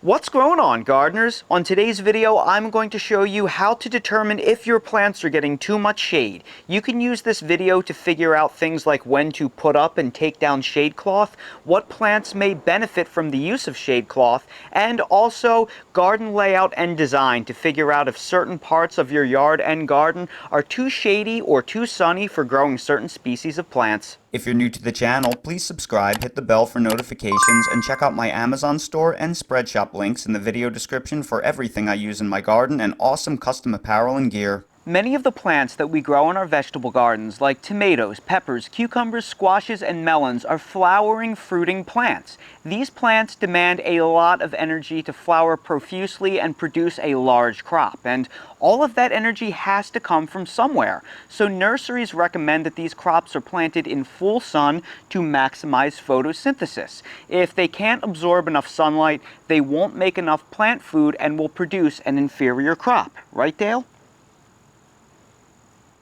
What's going on, gardeners? On today's video, I'm going to show you how to determine if your plants are getting too much shade. You can use this video to figure out things like when to put up and take down shade cloth, what plants may benefit from the use of shade cloth, and also garden layout and design to figure out if certain parts of your yard and garden are too shady or too sunny for growing certain species of plants. If you're new to the channel, please subscribe, hit the bell for notifications, and check out my Amazon store and Spreadshop links in the video description for everything I use in my garden and awesome custom apparel and gear. Many of the plants that we grow in our vegetable gardens, like tomatoes, peppers, cucumbers, squashes, and melons, are flowering, fruiting plants. These plants demand a lot of energy to flower profusely and produce a large crop, and all of that energy has to come from somewhere. So nurseries recommend that these crops are planted in full sun to maximize photosynthesis. If they can't absorb enough sunlight, they won't make enough plant food and will produce an inferior crop. Right, Dale?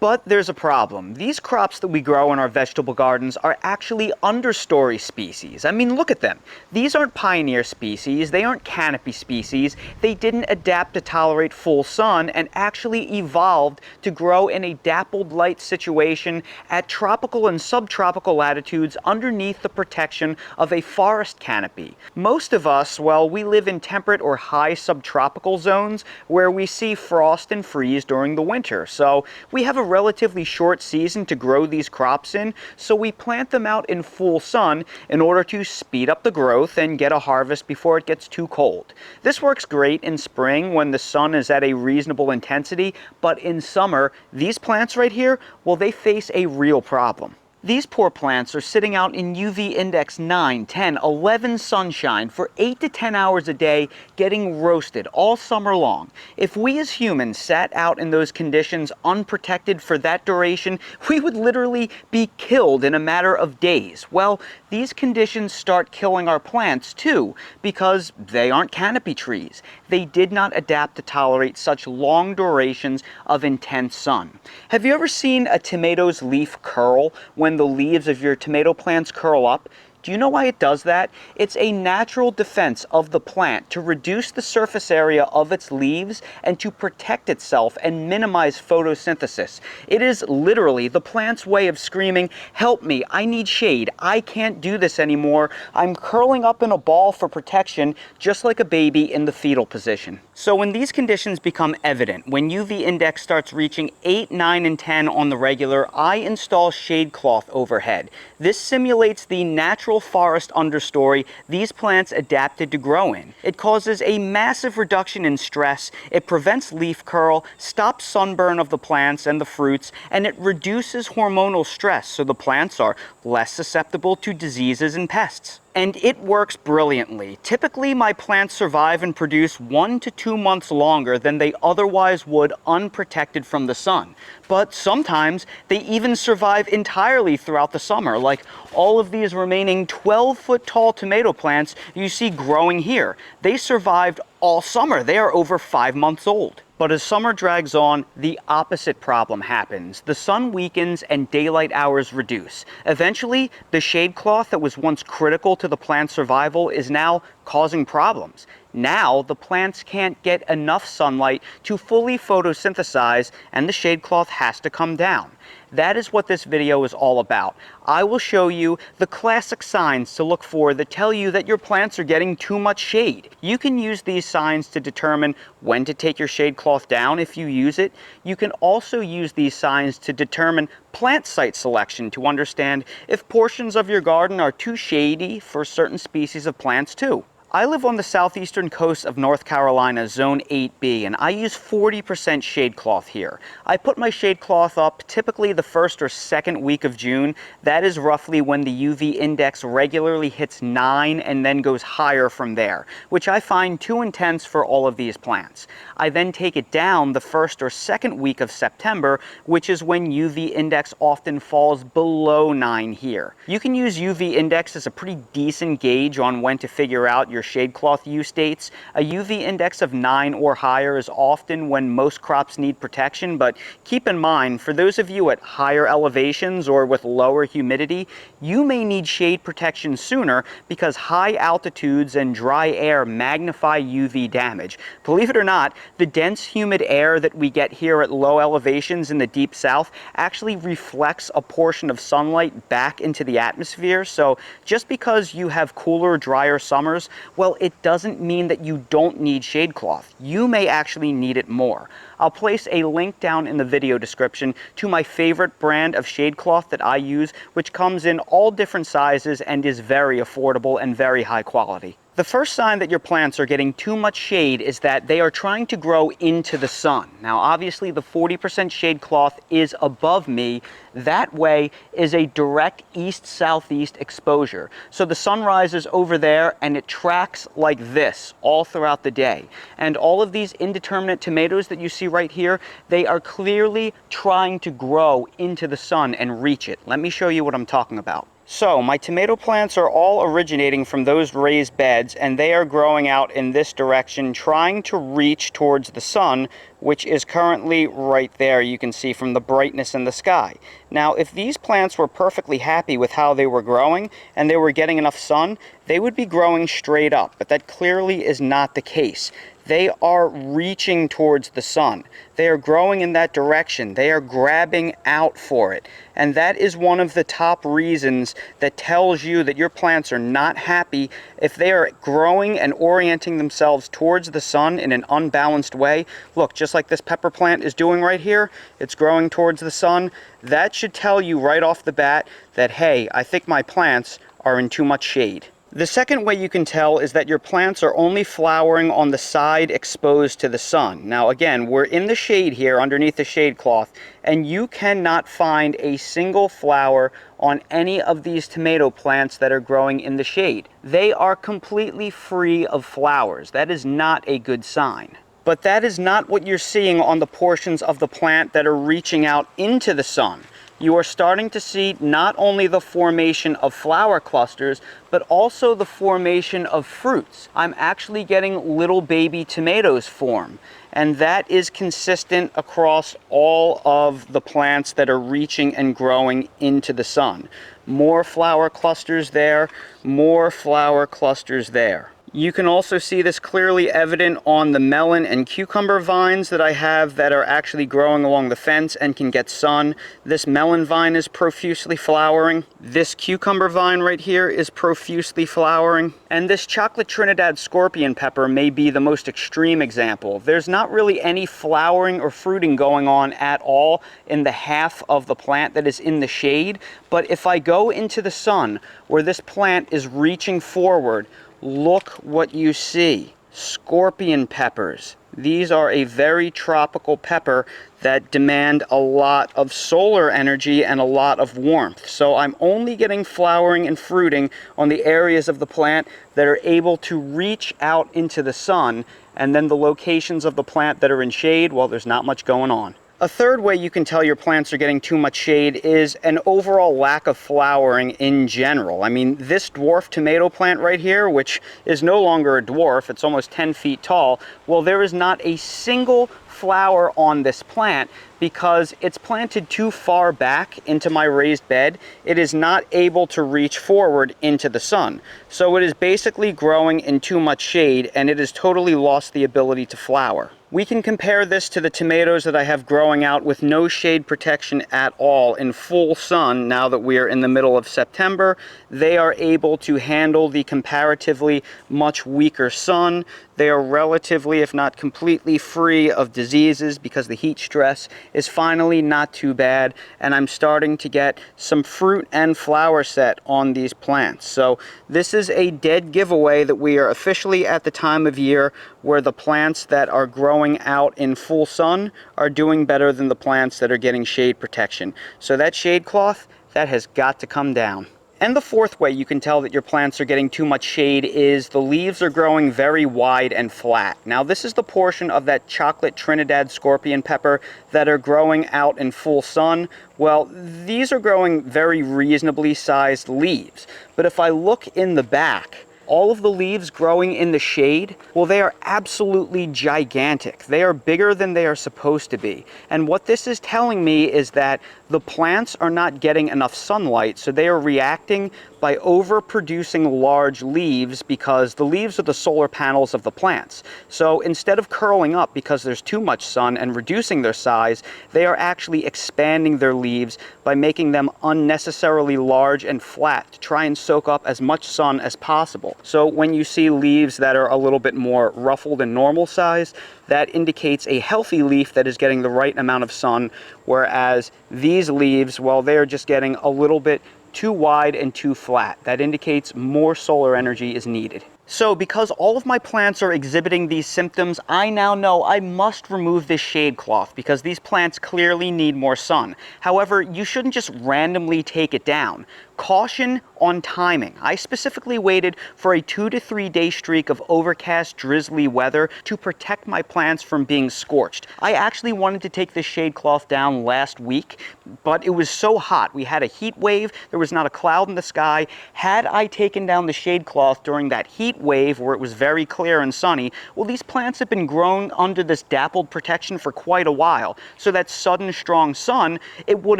But there's a problem. These crops that we grow in our vegetable gardens are actually understory species. I mean, look at them. These aren't pioneer species, they aren't canopy species, they didn't adapt to tolerate full sun and actually evolved to grow in a dappled light situation at tropical and subtropical latitudes underneath the protection of a forest canopy. Most of us, well, we live in temperate or high subtropical zones where we see frost and freeze during the winter, so we have a relatively short season to grow these crops in, so we plant them out in full sun in order to speed up the growth and get a harvest before it gets too cold. This works great in spring when the sun is at a reasonable intensity, but in summer, these plants right here, well, they face a real problem. These poor plants are sitting out in UV index 9, 10, 11 sunshine for 8 to 10 hours a day, getting roasted all summer long. If we as humans sat out in those conditions unprotected for that duration, we would literally be killed in a matter of days. Well, these conditions start killing our plants too, because they aren't canopy trees. They did not adapt to tolerate such long durations of intense sun. Have you ever seen a tomato's leaf curl when the leaves of your tomato plants curl up? Do you know why it does that? It's a natural defense of the plant to reduce the surface area of its leaves and to protect itself and minimize photosynthesis. It is literally the plant's way of screaming, "Help me, I need shade, I can't do this anymore, I'm curling up in a ball for protection," just like a baby in the fetal position. So when these conditions become evident, when UV index starts reaching 8, 9, and 10 on the regular, I install shade cloth overhead. This simulates the natural forest understory these plants adapted to grow in. It causes a massive reduction in stress, it prevents leaf curl, stops sunburn of the plants and the fruits, and it reduces hormonal stress so the plants are less susceptible to diseases and pests. And it works brilliantly. Typically, my plants survive and produce 1 to 2 months longer than they otherwise would unprotected from the sun. But sometimes they even survive entirely throughout the summer, like all of these remaining 12-foot tall tomato plants you see growing here. They survived all summer. They are over 5 months old. But as summer drags on, the opposite problem happens. The sun weakens and daylight hours reduce. Eventually, the shade cloth that was once critical to the plant's survival is now causing problems. Now, the plants can't get enough sunlight to fully photosynthesize, and the shade cloth has to come down. That is what this video is all about. I will show you the classic signs to look for that tell you that your plants are getting too much shade. You can use these signs to determine when to take your shade cloth down if you use it. You can also use these signs to determine plant site selection to understand if portions of your garden are too shady for certain species of plants too. I live on the southeastern coast of North Carolina, Zone 8B, and I use 40% shade cloth here. I put my shade cloth up typically the first or second week of June. That is roughly when the UV index regularly hits 9 and then goes higher from there, which I find too intense for all of these plants. I then take it down the first or second week of September, which is when UV index often falls below 9 here. You can use UV index as a pretty decent gauge on when to figure out your shade cloth use dates. A UV index of 9 or higher is often when most crops need protection, but keep in mind, for those of you at higher elevations or with lower humidity, you may need shade protection sooner because high altitudes and dry air magnify UV damage. Believe it or not, the dense humid air that we get here at low elevations in the deep south actually reflects a portion of sunlight back into the atmosphere. So just because you have cooler, drier summers, well, it doesn't mean that you don't need shade cloth. You may actually need it more. I'll place a link down in the video description to my favorite brand of shade cloth that I use, which comes in all different sizes and is very affordable and very high quality. The first sign that your plants are getting too much shade is that they are trying to grow into the sun. Now, obviously, the 40% shade cloth is above me. That way is a direct east-southeast exposure. So the sun rises over there and it tracks like this all throughout the day. And all of these indeterminate tomatoes that you see right here, they are clearly trying to grow into the sun and reach it. Let me show you what I'm talking about. So my tomato plants are all originating from those raised beds, and they are growing out in this direction, trying to reach towards the sun, which is currently right there. You can see from the brightness in the sky. Now, if these plants were perfectly happy with how they were growing and they were getting enough sun, they would be growing straight up, but that clearly is not the case. They are reaching towards the sun. They are growing in that direction. They are grabbing out for it. And that is one of the top reasons that tells you that your plants are not happy. If they are growing and orienting themselves towards the sun in an unbalanced way, look, just like this pepper plant is doing right here, it's growing towards the sun. That should tell you right off the bat that, hey, I think my plants are in too much shade. The second way you can tell is that your plants are only flowering on the side exposed to the sun. Now again, we're in the shade here underneath the shade cloth, and you cannot find a single flower on any of these tomato plants that are growing in the shade. They are completely free of flowers. That is not a good sign. But that is not what you're seeing on the portions of the plant that are reaching out into the sun. You are starting to see not only the formation of flower clusters, but also the formation of fruits. I'm actually getting little baby tomatoes form, and that is consistent across all of the plants that are reaching and growing into the sun. More flower clusters there, more flower clusters there. You can also see this clearly evident on the melon and cucumber vines that I have that are actually growing along the fence and can get sun. This melon vine is profusely flowering. This cucumber vine right here is profusely flowering. And this chocolate Trinidad scorpion pepper may be the most extreme example. There's not really any flowering or fruiting going on at all in the half of the plant that is in the shade. But if I go into the sun where this plant is reaching forward, look what you see. Scorpion peppers. These are a very tropical pepper that demand a lot of solar energy and a lot of warmth. So I'm only getting flowering and fruiting on the areas of the plant that are able to reach out into the sun, and then the locations of the plant that are in shade, well, there's not much going on. A third way you can tell your plants are getting too much shade is an overall lack of flowering in general. I mean, this dwarf tomato plant right here, which is no longer a dwarf, it's almost 10 feet tall, well, there is not a single flower on this plant because it's planted too far back into my raised bed. It is not able to reach forward into the sun. So it is basically growing in too much shade, and it has totally lost the ability to flower. We can compare this to the tomatoes that I have growing out with no shade protection at all in full sun. Now that we are in the middle of September, they are able to handle the comparatively much weaker sun. They are relatively, if not completely, free of diseases because the heat stress is finally not too bad, and I'm starting to get some fruit and flower set on these plants. So this is a dead giveaway that we are officially at the time of year where the plants that are growing out in full sun are doing better than the plants that are getting shade protection. So that shade cloth, that has got to come down. And the fourth way you can tell that your plants are getting too much shade is the leaves are growing very wide and flat. Now this is the portion of that chocolate Trinidad scorpion pepper that are growing out in full sun. Well, these are growing very reasonably sized leaves. But if I look in the back, All of the leaves growing in the shade, well, they are absolutely gigantic. They are bigger than they are supposed to be. And what this is telling me is that the plants are not getting enough sunlight, so they are reacting by overproducing large leaves, because the leaves are the solar panels of the plants. So instead of curling up because there's too much sun and reducing their size, they are actually expanding their leaves by making them unnecessarily large and flat to try and soak up as much sun as possible. So when you see leaves that are a little bit more ruffled and normal size, that indicates a healthy leaf that is getting the right amount of sun, whereas these leaves, well, they're just getting a little bit too wide and too flat. That indicates more solar energy is needed. So because all of my plants are exhibiting these symptoms, I now know I must remove this shade cloth because these plants clearly need more sun. However, you shouldn't just randomly take it down. Caution on timing. I specifically waited for a 2 to 3 day streak of overcast, drizzly weather to protect my plants from being scorched. I actually wanted to take this shade cloth down last week, but it was so hot. We had a heat wave. There was not a cloud in the sky. Had I taken down the shade cloth during that heat wave where it was very clear and sunny, well, these plants have been grown under this dappled protection for quite a while. So that sudden strong sun, it would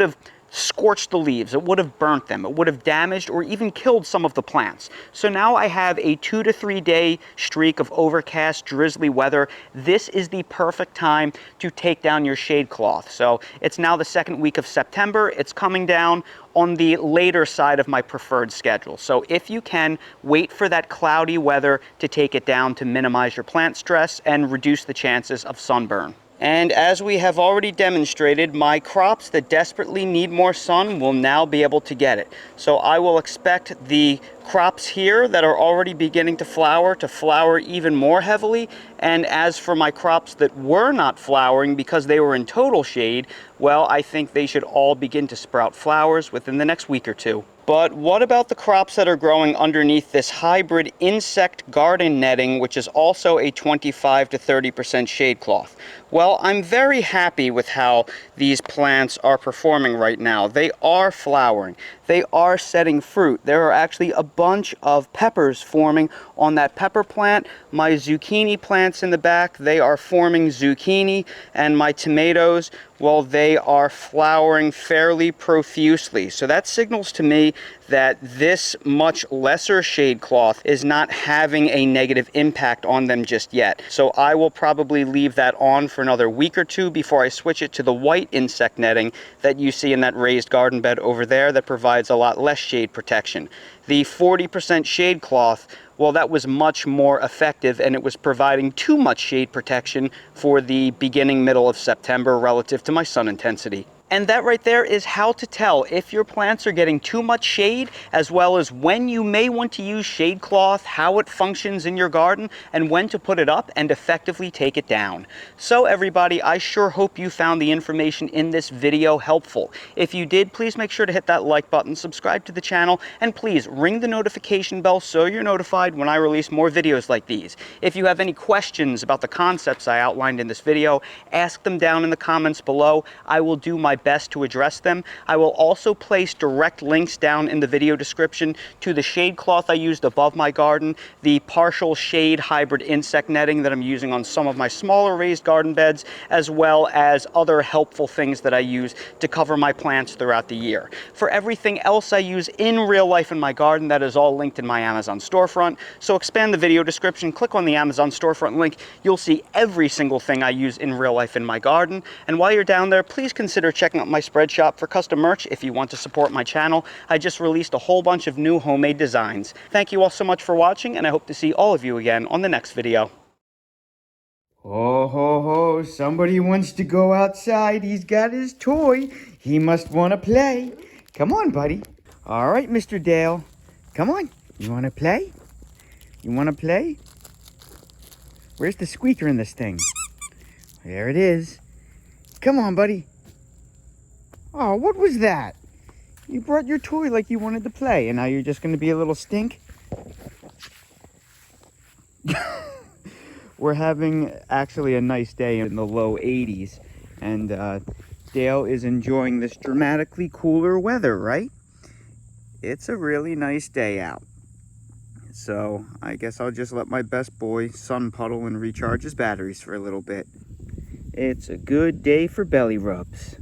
have scorched the leaves, it would have burnt them, it would have damaged or even killed some of the plants. So now I have a 2 to 3 day streak of overcast, drizzly weather. This is the perfect time to take down your shade cloth. So it's now the second week of September. It's coming down on the later side of my preferred schedule. So if you can, wait for that cloudy weather to take it down to minimize your plant stress and reduce the chances of sunburn. And as we have already demonstrated, my crops that desperately need more sun will now be able to get it. So I will expect the crops here that are already beginning to flower even more heavily. And as for my crops that were not flowering because they were in total shade, well, I think they should all begin to sprout flowers within the next week or two. But what about the crops that are growing underneath this hybrid insect garden netting, which is also a 25 to 30% shade cloth? Well, I'm very happy with how these plants are performing right now. They are flowering. They are setting fruit. There are actually a bunch of peppers forming on that pepper plant. My zucchini plants in the back, they are forming zucchini. And my tomatoes, well, they are flowering fairly profusely. So that signals to me that this much lesser shade cloth is not having a negative impact on them just yet. So I will probably leave that on for another week or two before I switch it to the white insect netting that you see in that raised garden bed over there that provides a lot less shade protection. The 40% shade cloth, well, that was much more effective, and it was providing too much shade protection for the beginning, middle of September relative to my sun intensity. And that right there is how to tell if your plants are getting too much shade, as well as when you may want to use shade cloth, how it functions in your garden, and when to put it up and effectively take it down. So everybody, I sure hope you found the information in this video helpful. If you did, please make sure to hit that like button, subscribe to the channel, and please ring the notification bell so you're notified when I release more videos like these. If you have any questions about the concepts I outlined in this video, ask them down in the comments below. I will do my best to address them. I will also place direct links down in the video description to the shade cloth I used above my garden, the partial shade hybrid insect netting that I'm using on some of my smaller raised garden beds, as well as other helpful things that I use to cover my plants throughout the year. For everything else I use in real life in my garden, that is all linked in my Amazon storefront. So expand the video description, click on the Amazon storefront link. You'll see every single thing I use in real life in my garden. And while you're down there, please consider checking out my spread shop for custom merch if you want to support my channel. I just released a whole bunch of new homemade designs. Thank you all so much for watching, and I hope to see all of you again on the next video. Oh ho ho, somebody wants to go outside. He's got his toy. He must want to play. Come on, buddy. All right, Mr. Dale. Come on. You want to play? You want to play? Where's the squeaker in this thing? There it is. Come on, buddy. Oh, what was that? You brought your toy like you wanted to play, and now you're just going to be a little stink? We're having actually a nice day in the low 80s, and Dale is enjoying this dramatically cooler weather, right? It's a really nice day out. So I guess I'll just let my best boy sun puddle and recharge his batteries for a little bit. It's a good day for belly rubs.